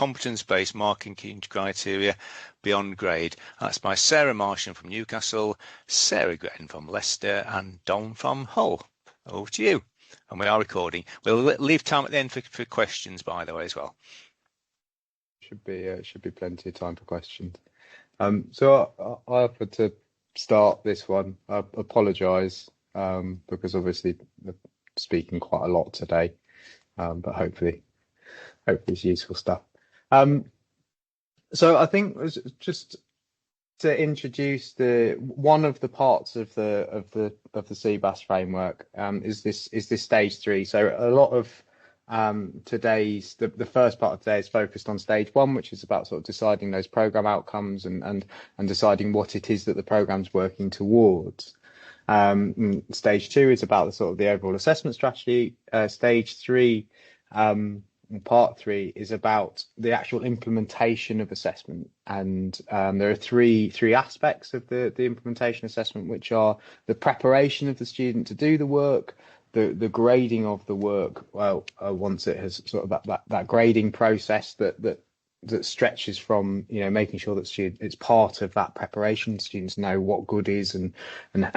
competence-based marking key criteria beyond grade. That's by Sarah Marsham from Newcastle, Sarah Gretton from Leicester, and Don from Hull. Over to you. And we are recording. We'll leave time at the end for questions, by the way, as well. Should be plenty of time for questions. So I offered to start this one. I apologise because obviously I'm speaking quite a lot today, but hopefully it's useful stuff. So I think it was just to introduce one of the parts of the CBAS framework is this stage 3. So a lot of the first part of today is focused on stage 1, which is about sort of deciding those program outcomes and deciding what it is that the program's working towards. Stage 2 is about the overall assessment strategy. Stage 3, part 3, is about the actual implementation of assessment, and there are three aspects of the implementation assessment, which are the preparation of the student to do the work, the grading of the work, once it has sort of that grading process that stretches from making sure that it's part of that preparation. Students know what good is and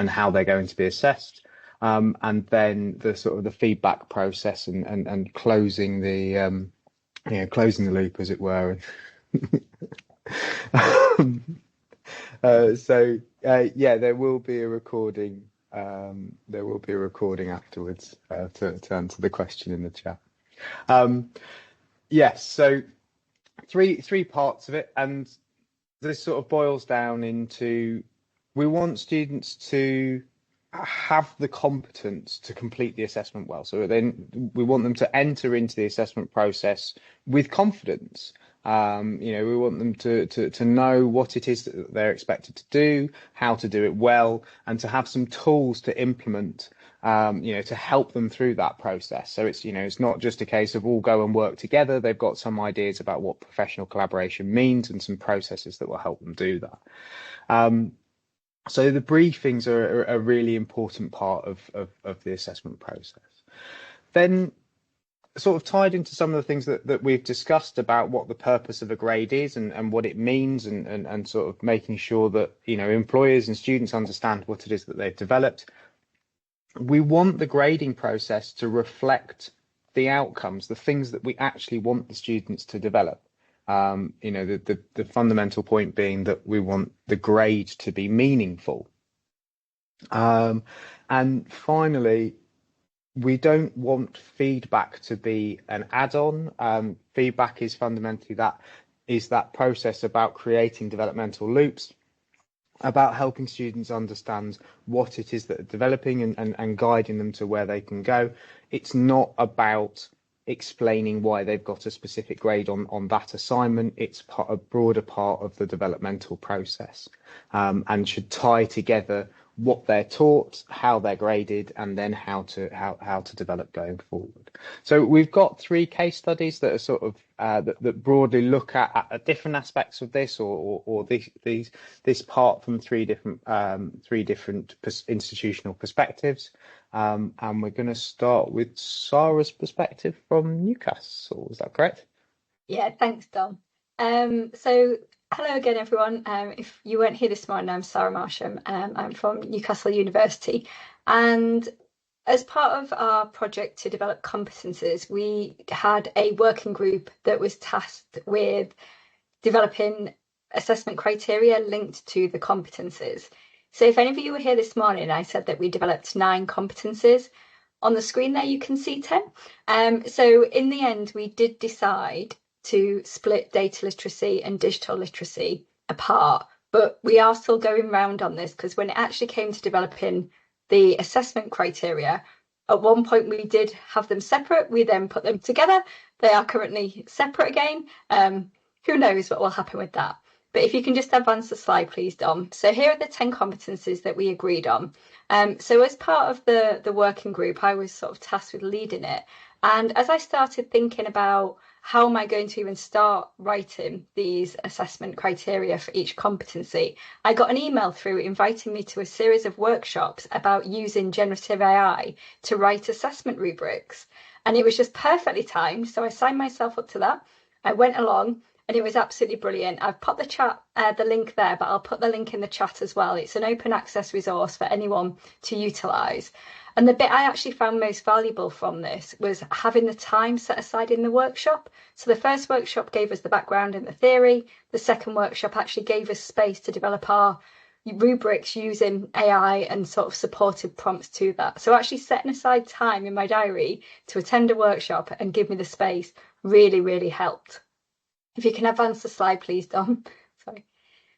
how they're going to be assessed, and then the sort of the feedback process and closing the closing the loop, as it were. There will be a recording. There will be a recording afterwards to answer the question in the chat. Yes, so three parts of it, and this sort of boils down into, we want students to have the competence to complete the assessment well. So then we want them to enter into the assessment process with confidence. We want them to know what it is that they're expected to do, how to do it well, and to have some tools to implement, to help them through that process. So it's not just a case of all go and work together. They've got some ideas about what professional collaboration means and some processes that will help them do that. So the briefings are a really important part of the assessment process. Then, sort of tied into some of the things that we've discussed about what the purpose of a grade is and what it means, and sort of making sure that employers and students understand what it is that they've developed. We want the grading process to reflect the outcomes, the things that we actually want the students to develop. The fundamental point being that we want the grade to be meaningful. And finally, we don't want feedback to be an add-on. Feedback is fundamentally that process about creating developmental loops, about helping students understand what it is that are developing and guiding them to where they can go. It's not about explaining why they've got a specific grade on that assignment. It's a broader part of the developmental process, and should tie together what they're taught, how they're graded, and then how to develop going forward. So we've got 3 case studies that are sort of that broadly look at different aspects of this, or this part from three different institutional perspectives. And we're going to start with Sarah's perspective from Newcastle. Is that correct? Yeah, thanks, Dom. So hello again, everyone. If you weren't here this morning, I'm Sarah Marsham. I'm from Newcastle University. And as part of our project to develop competences, we had a working group that was tasked with developing assessment criteria linked to the competences. So if any of you were here this morning, I said that we developed 9 competences. On the screen there, you can see 10. So in the end, we did decide to split data literacy and digital literacy apart, but we are still going round on this, because when it actually came to developing the assessment criteria, at one point we did have them separate. We then put them together. They are currently separate again. Who knows what will happen with that? But if you can just advance the slide, please, Dom. So here are the 10 competencies that we agreed on. So as part of the working group, I was sort of tasked with leading it. And as I started thinking about how am I going to even start writing these assessment criteria for each competency, I got an email through inviting me to a series of workshops about using generative AI to write assessment rubrics. And it was just perfectly timed. So I signed myself up to that. I went along and it was absolutely brilliant. I've put the link there, but I'll put the link in the chat as well. It's an open access resource for anyone to utilise. And the bit I actually found most valuable from this was having the time set aside in the workshop. So the first workshop gave us the background and the theory. The second workshop actually gave us space to develop our rubrics using AI and sort of supportive prompts to that. So actually setting aside time in my diary to attend a workshop and give me the space really, really helped. If you can advance the slide, please, Dom. Sorry.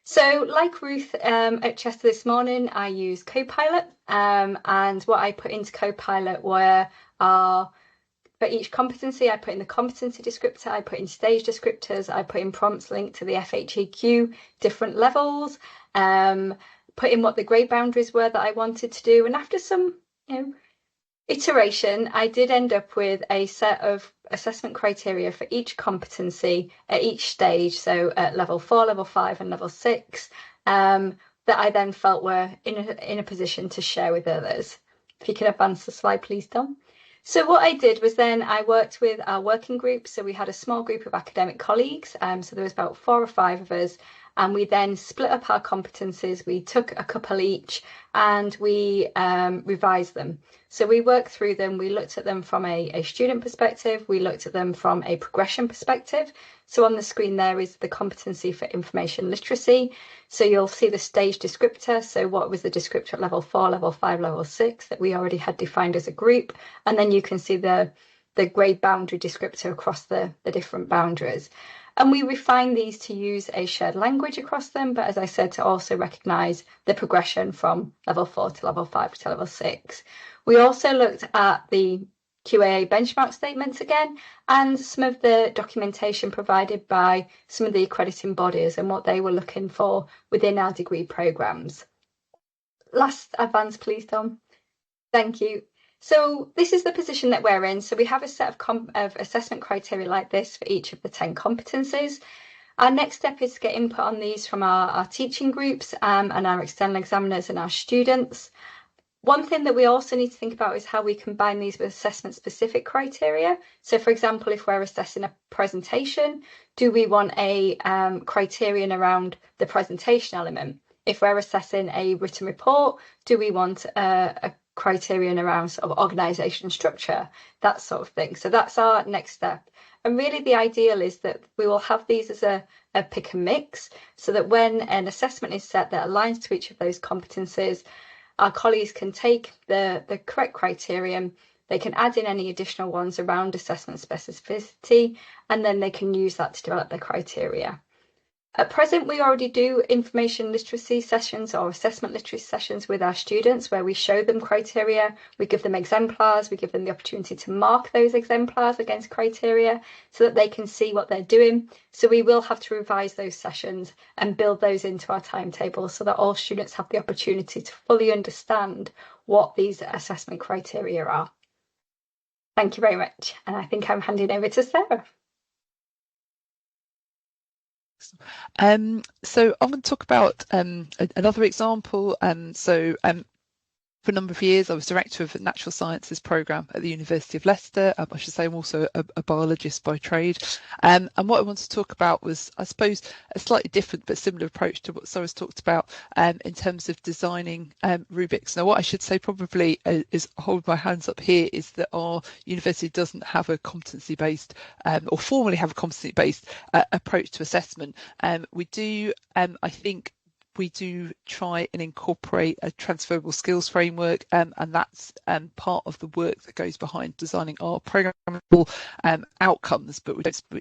So like Ruth at Chester this morning, I use Copilot, and what I put into Copilot were for each competency, I put in the competency descriptor, I put in stage descriptors, I put in prompts linked to the FHEQ, different levels, put in what the grade boundaries were that I wanted to do. And after some, iteration, I did end up with a set of assessment criteria for each competency at each stage. So at level 4, level 5 and level 6, that I then felt were in a position to share with others. If you can advance the slide, please, Dom. So what I did was then I worked with our working group. So we had a small group of academic colleagues. So there was about 4 or 5 of us. And we then split up our competencies. We took a couple each and we revised them. So we worked through them. We looked at them from a student perspective. We looked at them from a progression perspective. So on the screen there is the competency for information literacy. So you'll see the stage descriptor. So what was the descriptor at level 4, level 5, level 6 that we already had defined as a group. And then you can see the grade boundary descriptor across the different boundaries. And we refine these to use a shared language across them, but as I said, to also recognise the progression from level 4 to level 5 to level 6. We also looked at the QAA benchmark statements again, and some of the documentation provided by some of the accrediting bodies and what they were looking for within our degree programmes. Last advance, please, Tom. Thank you. So this is the position that we're in. So we have a set of assessment criteria like this for each of the 10 competencies. Our next step is to get input on these from our teaching groups and our external examiners and our students. One thing that we also need to think about is how we combine these with assessment specific criteria. So for example, if we're assessing a presentation, do we want a criterion around the presentation element? If we're assessing a written report, do we want a criterion around sort of organisation structure, that sort of thing? So that's our next step. And really the ideal is that we will have these as a pick and mix, so that when an assessment is set that aligns to each of those competencies, our colleagues can take the correct criterion, they can add in any additional ones around assessment specificity, and then they can use that to develop their criteria. At present, we already do information literacy sessions or assessment literacy sessions with our students where we show them criteria, we give them exemplars, we give them the opportunity to mark those exemplars against criteria so that they can see what they're doing. So we will have to revise those sessions and build those into our timetable so that all students have the opportunity to fully understand what these assessment criteria are. Thank you very much. And I think I'm handing over to Sarah. So I'm going to talk about another example. For a number of years, I was director of the Natural Sciences programme at the University of Leicester. I should say I'm also a biologist by trade. And what I wanted to talk about was, I suppose, a slightly different but similar approach to what Sarah's talked about in terms of designing rubrics. Now, what I should say probably is hold my hands up here is that our university doesn't have a competency-based or formally have a competency-based approach to assessment. We do, I think, we do try and incorporate a transferable skills framework, and that's part of the work that goes behind designing our programmable outcomes, but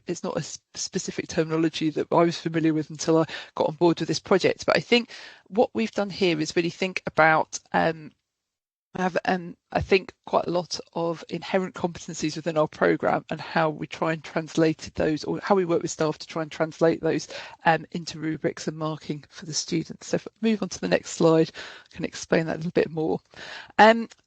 it's not a specific terminology that I was familiar with until I got on board with this project. But I think what we've done here is really think about have I think quite a lot of inherent competencies within our programme and how we try and translate those, or how we work with staff to try and translate those into rubrics and marking for the students. So if I move on to the next slide, I can explain that a little bit more.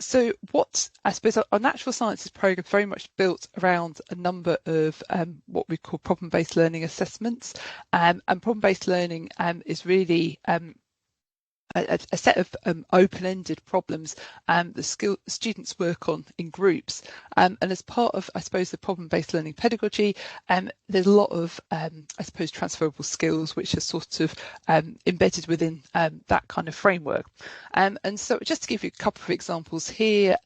So what I suppose our natural sciences programme is very much built around a number of what we call problem-based learning assessments, and problem-based learning is really a set of open-ended problems that students work on in groups. And as part of, I suppose, the problem-based learning pedagogy, there's a lot of, I suppose, transferable skills which are sort of embedded within that kind of framework. And so just to give you a couple of examples here,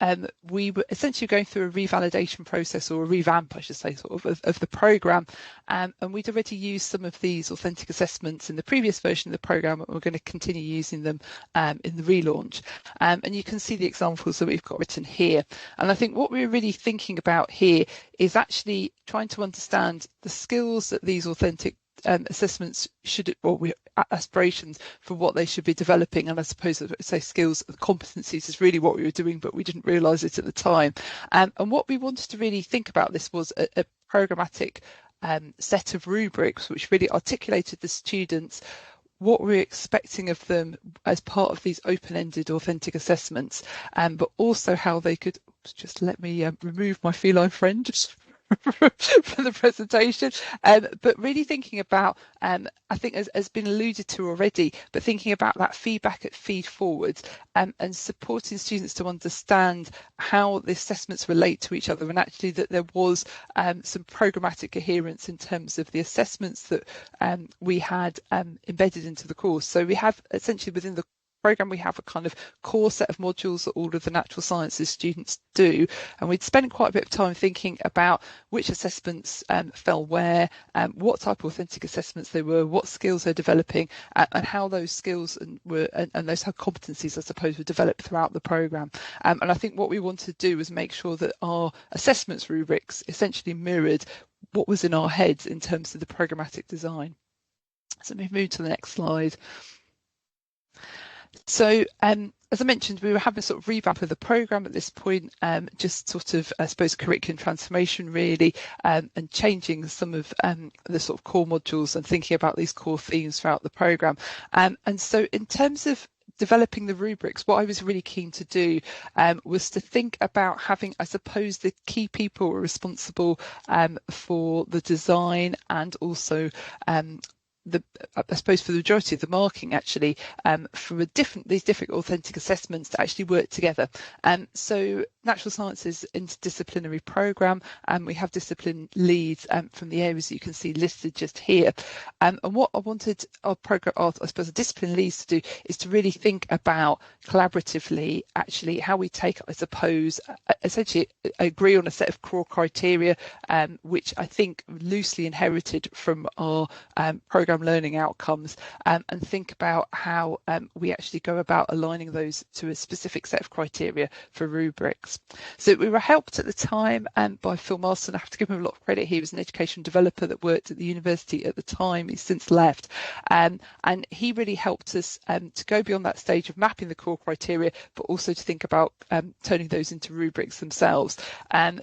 we were essentially going through a revalidation process, or a revamp, I should say, sort of the programme. And we'd already used some of these authentic assessments in the previous version of the programme, and we're going to continue using them in the relaunch. And you can see the examples that we've got written here. And I think what we're really thinking about here is actually trying to understand the skills that these authentic assessments should, or aspirations for what they should be developing. And I suppose, say, skills, competencies is really what we were doing, but we didn't realise it at the time. And what we wanted to really think about this was a programmatic set of rubrics which really articulated the students what we're expecting of them as part of these open-ended authentic assessments, but also how they could, just let me remove my feline friend from the presentation, but really thinking about, I think has been alluded to already, but thinking about that feedback at feed forwards, and supporting students to understand how the assessments relate to each other, and actually that there was some programmatic coherence in terms of the assessments that we had embedded into the course. So we have essentially within the programme, we have a kind of core set of modules that all of the natural sciences students do, and we'd spent quite a bit of time thinking about which assessments fell where, what type of authentic assessments they were, what skills they're developing, and how those skills and those competencies, I suppose, were developed throughout the programme. And I think what we wanted to do was make sure that our assessments rubrics essentially mirrored what was in our heads in terms of the programmatic design. So we've moved to the next slide. So as I mentioned, we were having a sort of revamp of the programme at this point, just sort of, I suppose, curriculum transformation really, and changing some of the sort of core modules and thinking about these core themes throughout the programme. And so in terms of developing the rubrics, what I was really keen to do was to think about having, I suppose, the key people who were responsible for the design and also I suppose for the majority of the marking actually, from these different authentic assessments to actually work together. So natural sciences interdisciplinary programme, and we have discipline leads from the areas that you can see listed just here. And what I wanted our programme, I suppose, the discipline leads to do is to really think about collaboratively actually how we take, I suppose, essentially agree on a set of core criteria, which I think loosely inherited from our programme learning outcomes, and think about how we actually go about aligning those to a specific set of criteria for rubrics. So we were helped at the time by Phil Marston. I have to give him a lot of credit. He was an education developer that worked at the university at the time. He's since left, and he really helped us to go beyond that stage of mapping the core criteria, but also to think about turning those into rubrics themselves.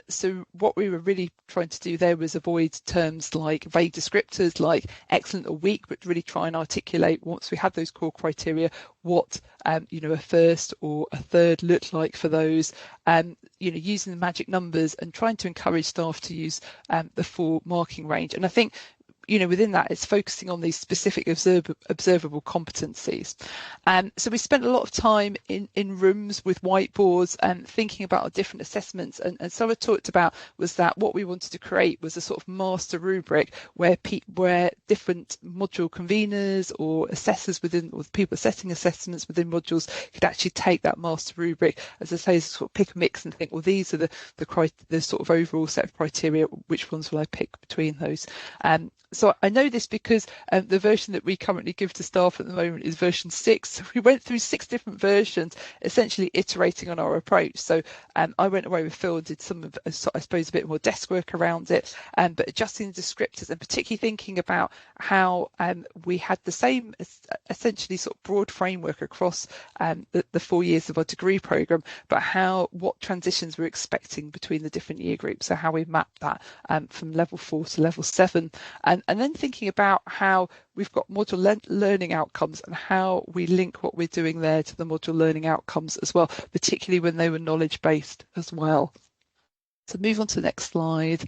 So what we were really trying to do there was avoid terms like vague descriptors like excellent or weak, but really try and articulate, once we had those core criteria, what a first or a third looked like for those, using the magic numbers and trying to encourage staff to use the full marking range. And I think within that, it's focusing on these specific observable competencies. So we spent a lot of time in rooms with whiteboards and thinking about our different assessments. And so I talked about was that what we wanted to create was a sort of master rubric where different module conveners or assessors within, or people assessing assessments within modules could actually take that master rubric, as I say, sort of pick a mix and think, well, these are the sort of overall set of criteria. Which ones will I pick between those? So I know this because the version that we currently give to staff at the moment is version 6. So we went through 6 different versions, essentially iterating on our approach. So I went away with Phil and did some of, I suppose, a bit more desk work around it, but adjusting the descriptors and particularly thinking about how we had the same essentially sort of broad framework across the 4 years of our degree programme, but what transitions we're expecting between the different year groups. So how we mapped that from level 4 to level 7. And then thinking about how we've got module learning outcomes and how we link what we're doing there to the module learning outcomes as well, particularly when they were knowledge based as well. So move on to the next slide.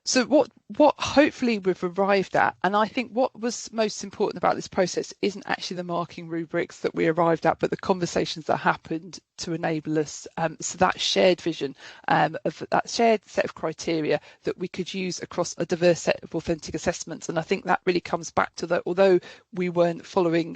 So what hopefully we've arrived at, and I think what was most important about this process isn't actually the marking rubrics that we arrived at, but the conversations that happened to enable us. So that shared vision of that shared set of criteria that we could use across a diverse set of authentic assessments. And I think that really comes back to that, although we weren't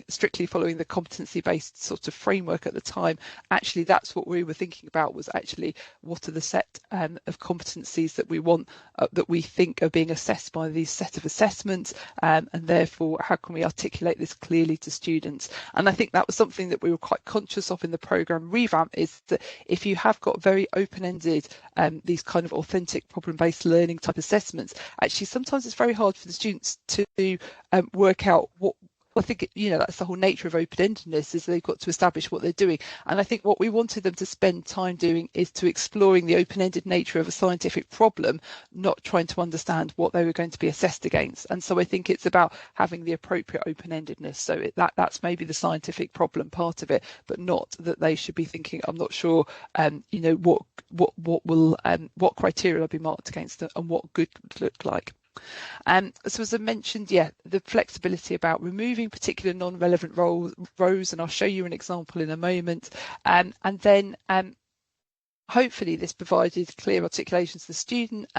strictly following the competency-based sort of framework at the time, actually that's what we were thinking about, was actually what are the set of competencies that we want, that we think are being assessed by these set of assessments, and therefore how can we articulate this clearly to students. And I think that was something that we were quite conscious of in the programme revamp, is that if you have got very open-ended these kind of authentic problem-based learning type assessments, actually sometimes it's very hard for the students to work out what. I think, that's the whole nature of open-endedness, is they've got to establish what they're doing. And I think what we wanted them to spend time doing is to exploring the open-ended nature of a scientific problem, not trying to understand what they were going to be assessed against. And so I think it's about having the appropriate open-endedness. So that's maybe the scientific problem part of it, but not that they should be thinking, I'm not sure, what criteria will be marked against and what good would look like. So as I mentioned, the flexibility about removing particular non-relevant rows, and I'll show you an example in a moment, and then hopefully this provided clear articulation to the student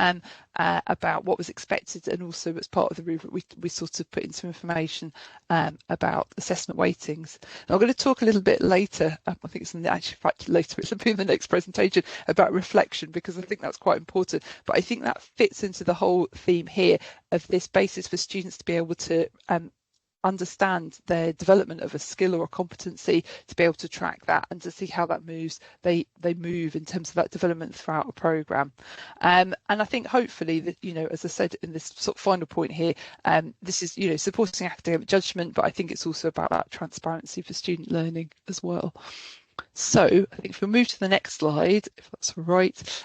about what was expected, and also as part of the rubric we sort of put in some information about assessment weightings. Now I'm going to talk a little bit later, I think it's in the actual fact later, it'll be in the next presentation, about reflection, because I think that's quite important, but I think that fits into the whole theme here of this basis for students to be able to understand their development of a skill or a competency, to be able to track that and to see how that moves. They move in terms of that development throughout a programme, and I think hopefully that, as I said in this sort of final point here, this is supporting academic judgment, but I think it's also about that transparency for student learning as well. So I think if we move to the next slide, if that's all right.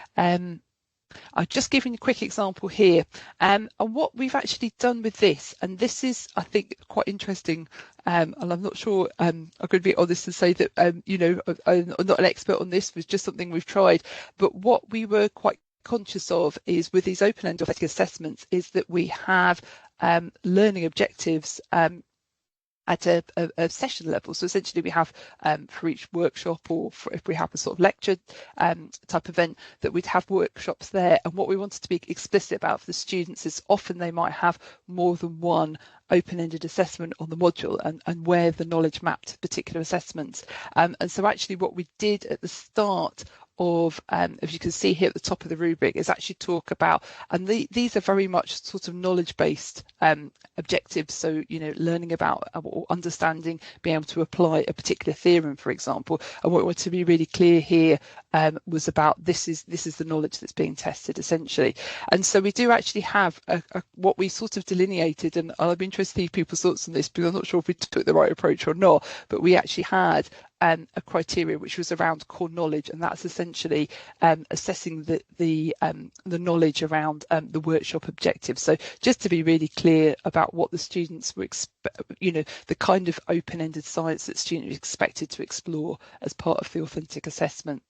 I've just given you a quick example here, and what we've actually done with this, and this is, I think, quite interesting, and I'm not sure, I'm going to be honest and say that, I'm not an expert on this, it was just something we've tried, but what we were quite conscious of is with these open-ended authentic assessments is that we have learning objectives at a session level. So essentially we have for each workshop, or if we have a sort of lecture type event, that we'd have workshops there. And what we wanted to be explicit about for the students is often they might have more than one open-ended assessment on the module, and where the knowledge mapped particular assessments. And so actually what we did at the start of, as you can see here at the top of the rubric, is actually talk about, and these are very much sort of knowledge-based objectives, so learning about or understanding, being able to apply a particular theorem, for example. And what we want to be really clear here was about this is the knowledge that's being tested, essentially. And so we do actually have what we sort of delineated, and I'll be interested to see people's thoughts on this, because I'm not sure if we took the right approach or not, but we actually had a criteria which was around core knowledge, and that's essentially assessing the knowledge around the workshop objectives. So just to be really clear about what the students were the kind of open-ended science that students are expected to explore as part of the authentic assessment.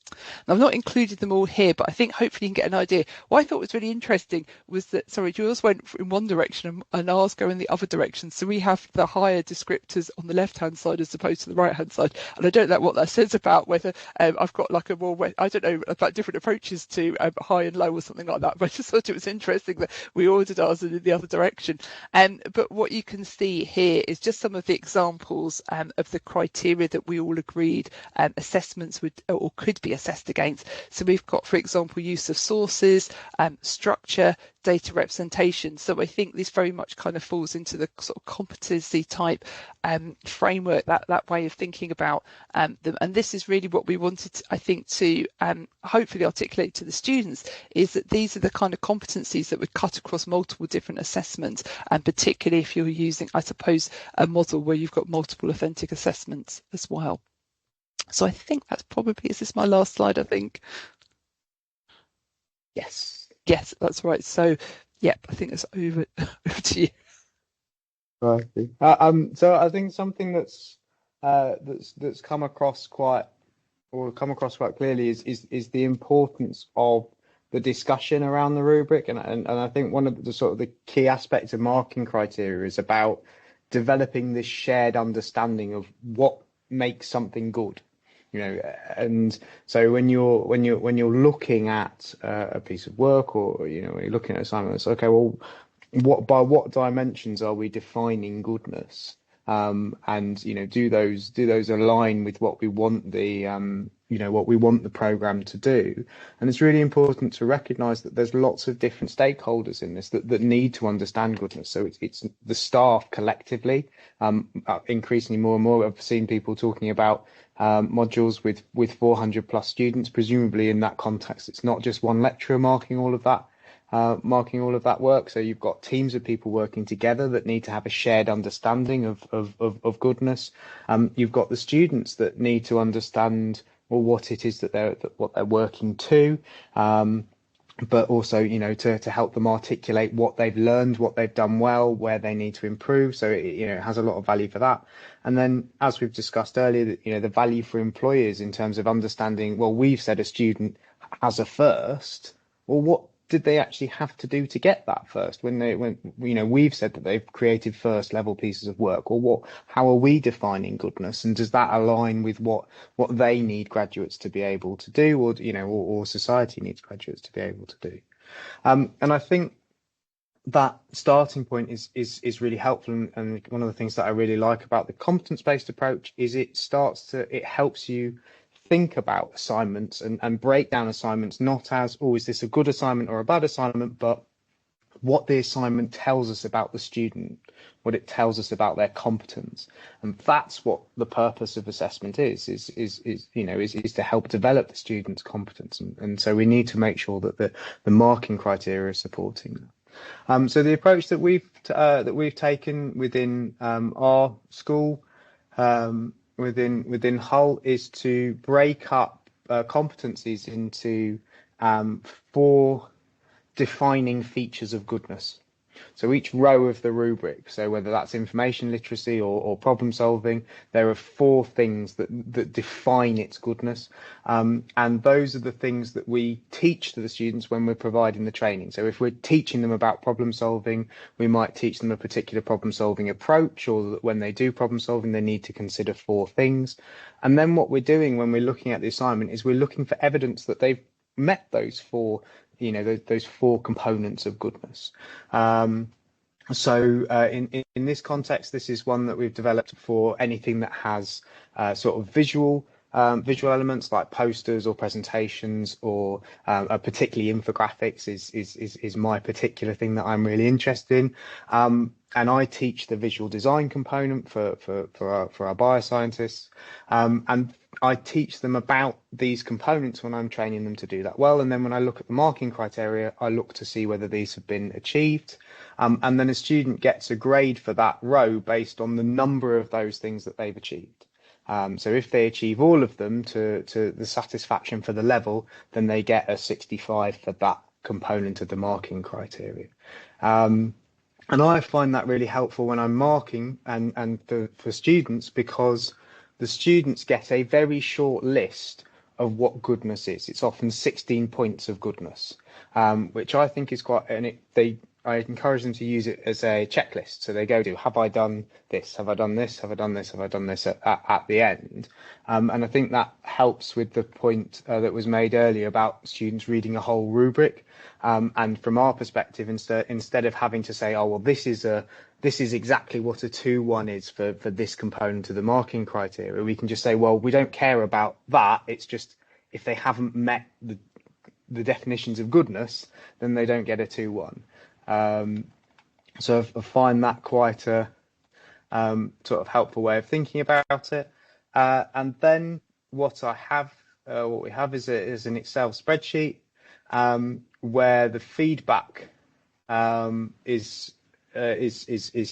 Now, I've not included them all here, but I think hopefully you can get an idea. What I thought was really interesting was that, yours went in one direction and ours go in the other direction. So we have the higher descriptors on the left-hand side as opposed to the right-hand side. And I don't know what that says about whether I've got like a more, I don't know, about different approaches to high and low or something like that. But I just thought it was interesting that we ordered ours in the other direction. But what you can see here is just some of the examples of the criteria that we all agreed assessments would or could be assessed against. So we've got, for example, use of sources, structure, data representation. So I think this very much kind of falls into the sort of competency type framework, that way of thinking about them. And this is really what we wanted, I think, to hopefully articulate to the students, is that these are the kind of competencies that would cut across multiple different assessments, and particularly if you're using, I suppose, a model where you've got multiple authentic assessments as well. So I think that's probably, is this my last slide, I think? Yes, that's right. So, yeah, I think it's over to you. Right. So I think something that's come across quite clearly is the importance of the discussion around the rubric, and I think one of the sort of the key aspects of marking criteria is about developing this shared understanding of what makes something good. And so when you're looking at a piece of work, or you're looking at assignments, okay, well, by what dimensions are we defining goodness? And do those align with what we want the program to do? And it's really important to recognize that there's lots of different stakeholders in this that need to understand goodness. So it's the staff collectively. Increasingly more and more I've seen people talking about modules with 400 plus students. Presumably in that context, it's not just one lecturer marking all of that work. So you've got teams of people working together that need to have a shared understanding of goodness. You've got the students that need to understand what it is that they're working to, but also to help them articulate what they've learned, what they've done well, where they need to improve. So it has a lot of value for that. And then, as we've discussed earlier, the value for employers in terms of understanding, well, we've said a student has a first, well, what did they actually have to do to get that first? When we've said that they've created first level pieces of work, or how are we defining goodness, and does that align with what they need graduates to be able to do, or society needs graduates to be able to do? And I think that starting point is really helpful, and one of the things that I really like about the competence-based approach is it helps you think about assignments and break down assignments not as, is this a good assignment or a bad assignment, but what the assignment tells us about the student, what it tells us about their competence. And that's what the purpose of assessment is to help develop the student's competence. And so we need to make sure that the marking criteria is supporting that. So the approach that we've taken within our school, within Hull, is to break up competencies into 4 defining features of goodness. So each row of the rubric, so whether that's information literacy or problem solving, there are 4 things that define its goodness. And those are the things that we teach to the students when we're providing the training. So if we're teaching them about problem solving, we might teach them a particular problem solving approach, or that when they do problem solving, they need to consider 4 things. And then what we're doing when we're looking at the assignment is we're looking for evidence that they've met those 4 those 4 components of goodness. So in this context, this is one that we've developed for anything that has sort of visual elements like posters or presentations, or particularly infographics is my particular thing that I'm really interested in. And I teach the visual design component for our bioscientists, and I teach them about these components when I'm training them to do that well. And then when I look at the marking criteria, I look to see whether these have been achieved. And then a student gets a grade for that row based on the number of those things that they've achieved. So if they achieve all of them to the satisfaction for the level, then they get a 65 for that component of the marking criteria. And I find that really helpful when I'm marking and for students, because the students get a very short list of what goodness is. It's often 16 points of goodness, which I think is quite, and I encourage them to use it as a checklist. So they go to, have I done this? Have I done this? Have I done this? Have I done this at the end? And I think that helps with the point that was made earlier about students reading a whole rubric. And from our perspective, instead of having to say, oh, well, this is exactly what a 2-1 is for this component of the marking criteria, we can just say, well, we don't care about that. It's just if they haven't met the definitions of goodness, then they don't get a 2-1. So I find that quite a sort of helpful way of thinking about it. And then what we have is an Excel spreadsheet where the feedback is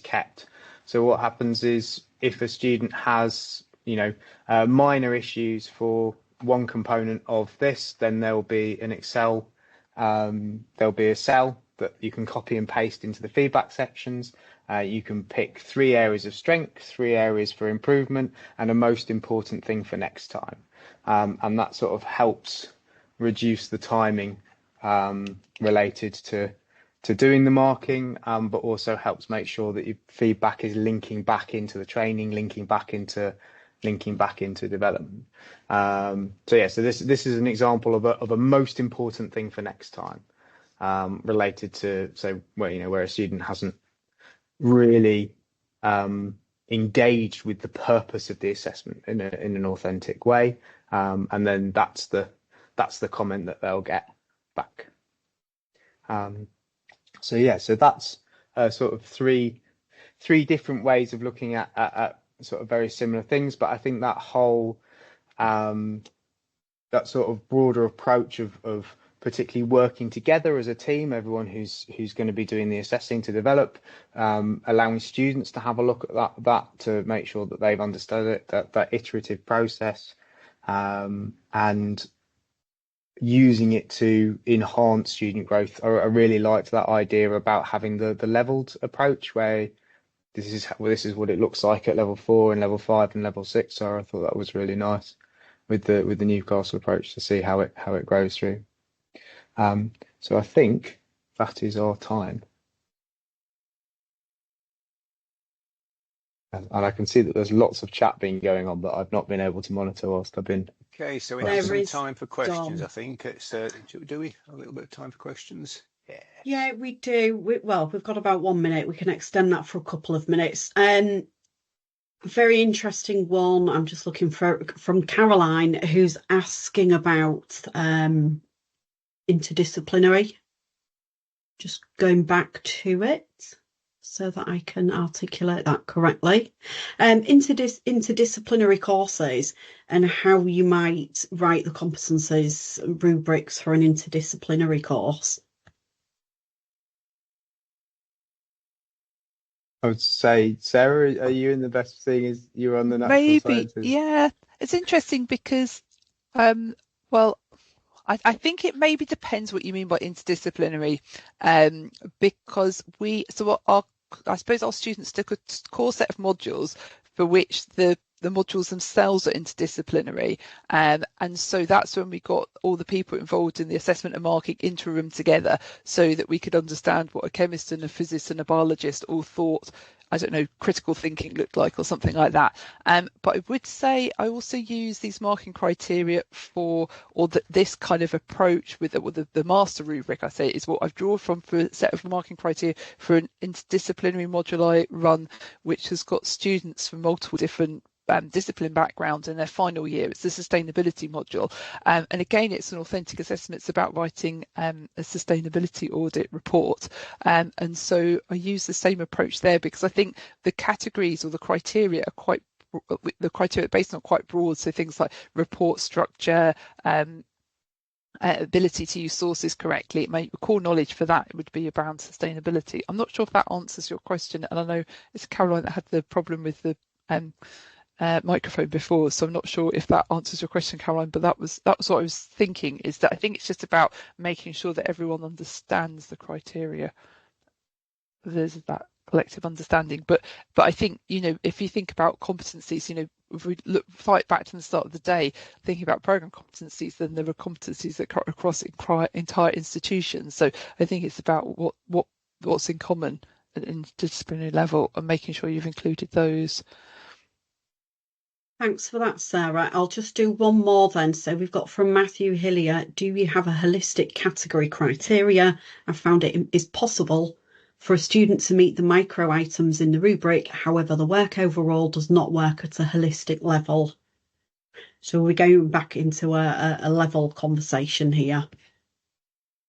kept. So what happens is, if a student has minor issues for one component of this, then there'll be an Excel, there'll be a cell that you can copy and paste into the feedback sections. You can pick 3 areas of strength, 3 areas for improvement, and a most important thing for next time. And that sort of helps reduce the timing related to doing the marking, but also helps make sure that your feedback is linking back into the training, linking back into development. So this is an example of a most important thing for next time, related to, so where a student hasn't really engaged with the purpose of the assessment in an authentic way, and then that's the comment that they'll get back. So that's sort of three different ways of looking at sort of very similar things, but I think that whole that sort of broader approach of particularly working together as a team, everyone who's going to be doing the assessing to develop, allowing students to have a look at that to make sure that they've understood it, that iterative process, and using it to enhance student growth. I really liked that idea about having the leveled approach, where this is what it looks like at level 4 and level 5 and level 6. So I thought that was really nice with the Newcastle approach to see how it grows through. So I think that is our time. And I can see that there's lots of chat being going on that I've not been able to monitor whilst I've been. Okay, so we have some time for questions. I think it's do we a little bit of time for questions? Yeah, we do. We've got about 1 minute. We can extend that for a couple of minutes. Very interesting one. I'm just looking from Caroline, who's asking about interdisciplinary. Just going back to it so that I can articulate that correctly. Interdisciplinary courses and how you might write the competencies rubrics for an interdisciplinary course. I would say, Sarah, are you in the best thing? Is you're on the natural sciences? Yeah, it's interesting because, I think it maybe depends what you mean by interdisciplinary, because I suppose our students took a core set of modules for which the modules themselves are interdisciplinary, and so that's when we got all the people involved in the assessment and marking into a room together so that we could understand what a chemist and a physicist and a biologist all thought, I don't know, critical thinking looked like or something like that. But I would say I also use these marking criteria this kind of approach with the master rubric, I say, is what I've drawn from for a set of marking criteria for an interdisciplinary module I run, which has got students from multiple different discipline background in their final year. It's the sustainability module, and again it's an authentic assessment. It's about writing a sustainability audit report, and so I use the same approach there because I think the categories or the criteria are based on quite broad, so things like report structure, ability to use sources correctly. Core knowledge for that would be around sustainability. I'm not sure if that answers your question, and I know it's Caroline that had the problem with the microphone before, so I'm not sure if that answers your question, Caroline, but that was what I was thinking, is that I think it's just about making sure that everyone understands the criteria. There's that collective understanding, but I think, if you think about competencies, if we fight back to the start of the day, thinking about program competencies, then there are competencies that cut across entire institutions. So I think it's about what's in common at an interdisciplinary level and making sure you've included those. Thanks for that, Sarah. I'll just do one more then. So we've got from Matthew Hillier, do you have a holistic category criteria? I found it is possible for a student to meet the micro items in the rubric. However, the work overall does not work at a holistic level. So we're going back into a level conversation here.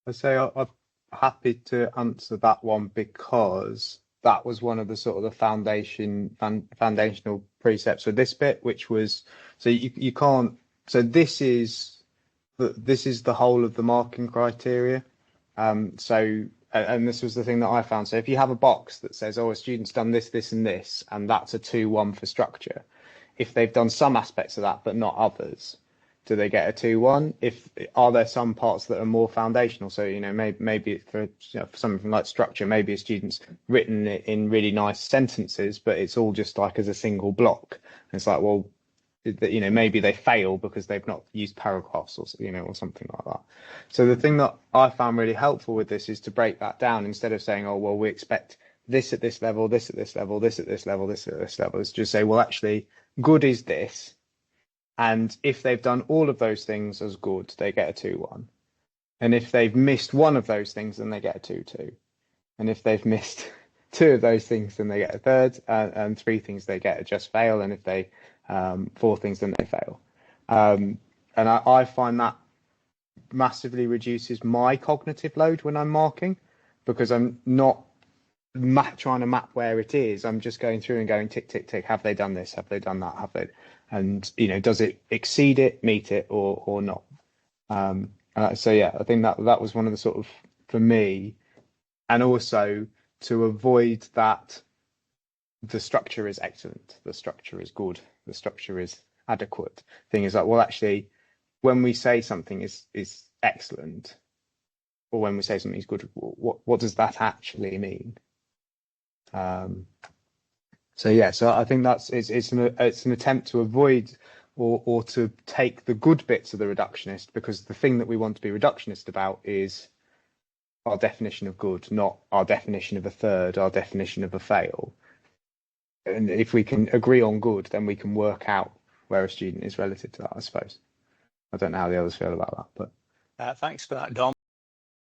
I say I'm happy to answer that one because that was one of the sort of the foundational precepts for this bit, which was, so you can't, so this is the whole of the marking criteria. And this was the thing that I found. So if you have a box that says, a student's done this, this and this, and that's a 2-1 for structure, if they've done some aspects of that but not others, do they get a 2-1? Are there some parts that are more foundational? So, maybe for something like structure, maybe a student's written it in really nice sentences, but it's all just like as a single block. And it's like, well, that maybe they fail because they've not used paragraphs or or something like that. So the thing that I found really helpful with this is to break that down. Instead of saying, oh well, we expect this at this level, this at this level, this at this level, this at this level, is just say, well, actually good is this, and if they've done all of those things as good, they get a 2-1, and if they've missed one of those things, then they get a 2-2, and if they've missed 2 of those things, then they get a third, and 3 things they get a just fail, and if they 4 things, then they fail. And I find that massively reduces my cognitive load when I'm marking, because I'm not trying to map where it is. I'm just going through and going tick, tick, tick. Have they done this? Have they done that? Have they? And does it exceed it, meet it, or not? So yeah, I think that was one of the sort of, for me, and also to avoid that the structure is excellent, the structure is good, the structure is adequate. Thing is like, well, actually, when we say something is excellent, or when we say something is good, what does that actually mean? So yeah, so I think it's an attempt to avoid or to take the good bits of the reductionist, because the thing that we want to be reductionist about is our definition of good, not our definition of a third, our definition of a fail. And if we can agree on good, then we can work out where a student is relative to that, I suppose. I don't know how the others feel about that, but thanks for that, Dom.